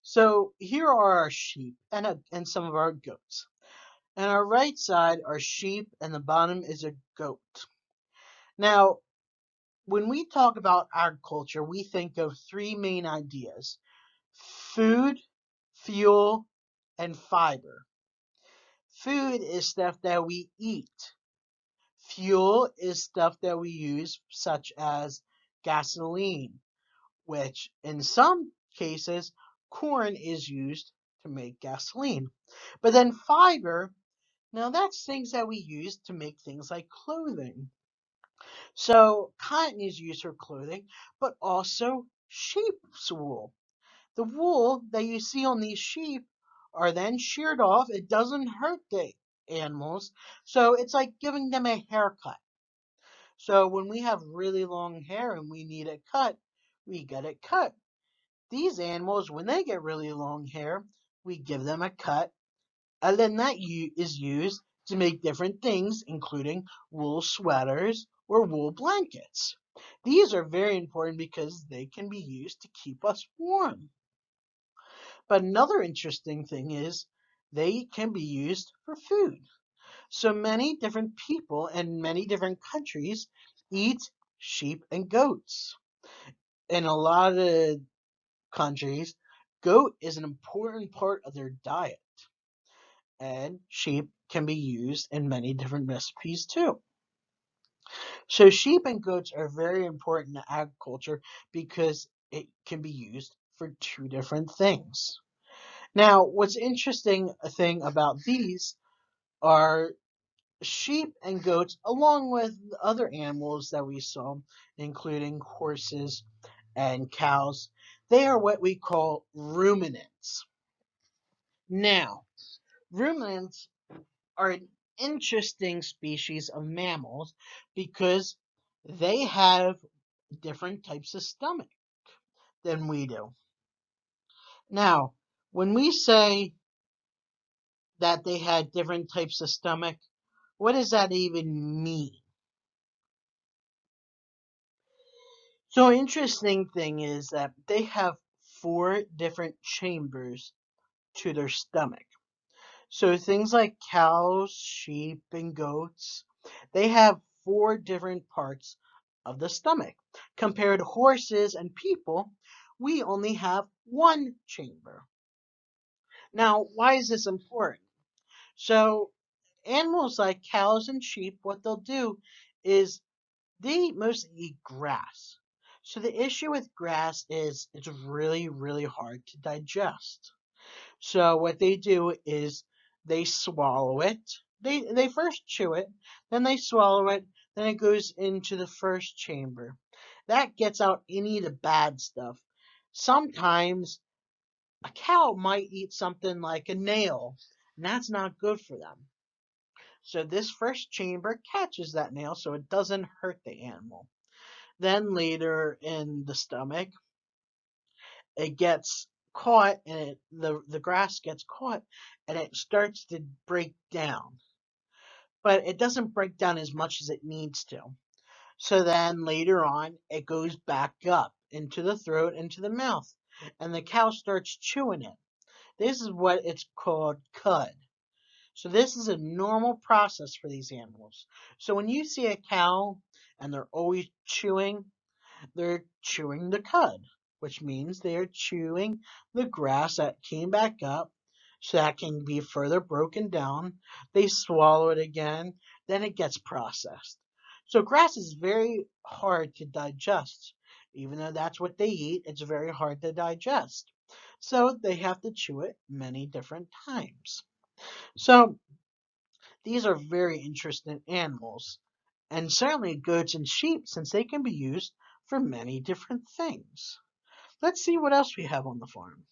So here are our sheep and some of our goats. On our right side are sheep and the bottom is a goat. Now, when we talk about agriculture, we think of three main ideas: food, fuel, and fiber. Food is stuff that we eat. Fuel is stuff that we use, such as gasoline, which in some cases, corn is used to make gasoline. But then fiber, now that's things that we use to make things like clothing. So cotton is used for clothing, but also sheep's wool. The wool that you see on these sheep are then sheared off. It doesn't hurt the animals, so it's like giving them a haircut. So when we have really long hair and we need it cut, we get it cut. These animals, when they get really long hair, we give them a cut, and then that is used to make different things, including wool sweaters or wool blankets. These are very important because they can be used to keep us warm. But another interesting thing is they can be used for food. So many different people in many different countries eat sheep and goats. In a lot of countries, goat is an important part of their diet, and sheep can be used in many different recipes too. So sheep and goats are very important in agriculture because it can be used for two different things. Now, what's interesting thing about these are sheep and goats, along with other animals that we saw, including horses and cows. They are what we call ruminants. Now, ruminants are an interesting species of mammals because they have different types of stomach than we do. Now, when we say that they had different types of stomach, what does that even mean? So, interesting thing is that they have four different chambers to their stomach. So, things like cows, sheep, and goats, they have four different parts of the stomach. Compared to horses and people, we only have one chamber. Now, why is this important? So, animals like cows and sheep, what they'll do is they mostly eat grass. So the issue with grass is it's really, really hard to digest. So what they do is they swallow it. They first chew it, then they swallow it, then it goes into the first chamber. That gets out any of the bad stuff. Sometimes a cow might eat something like a nail, and that's not good for them. So this first chamber catches that nail so it doesn't hurt the animal. Then later in the stomach, it gets caught and the grass gets caught and it starts to break down. But it doesn't break down as much as it needs to. So then later on, it goes back up into the throat, into the mouth, and the cow starts chewing it. This is what it's called cud. So this is a normal process for these animals. So when you see a cow and they're chewing the cud, which means they are chewing the grass that came back up so that can be further broken down. They swallow it again, then it gets processed. So grass is very hard to digest. Even though that's what they eat, it's very hard to digest. So they have to chew it many different times. So these are very interesting animals, and certainly goats and sheep, since they can be used for many different things. Let's see what else we have on the farm.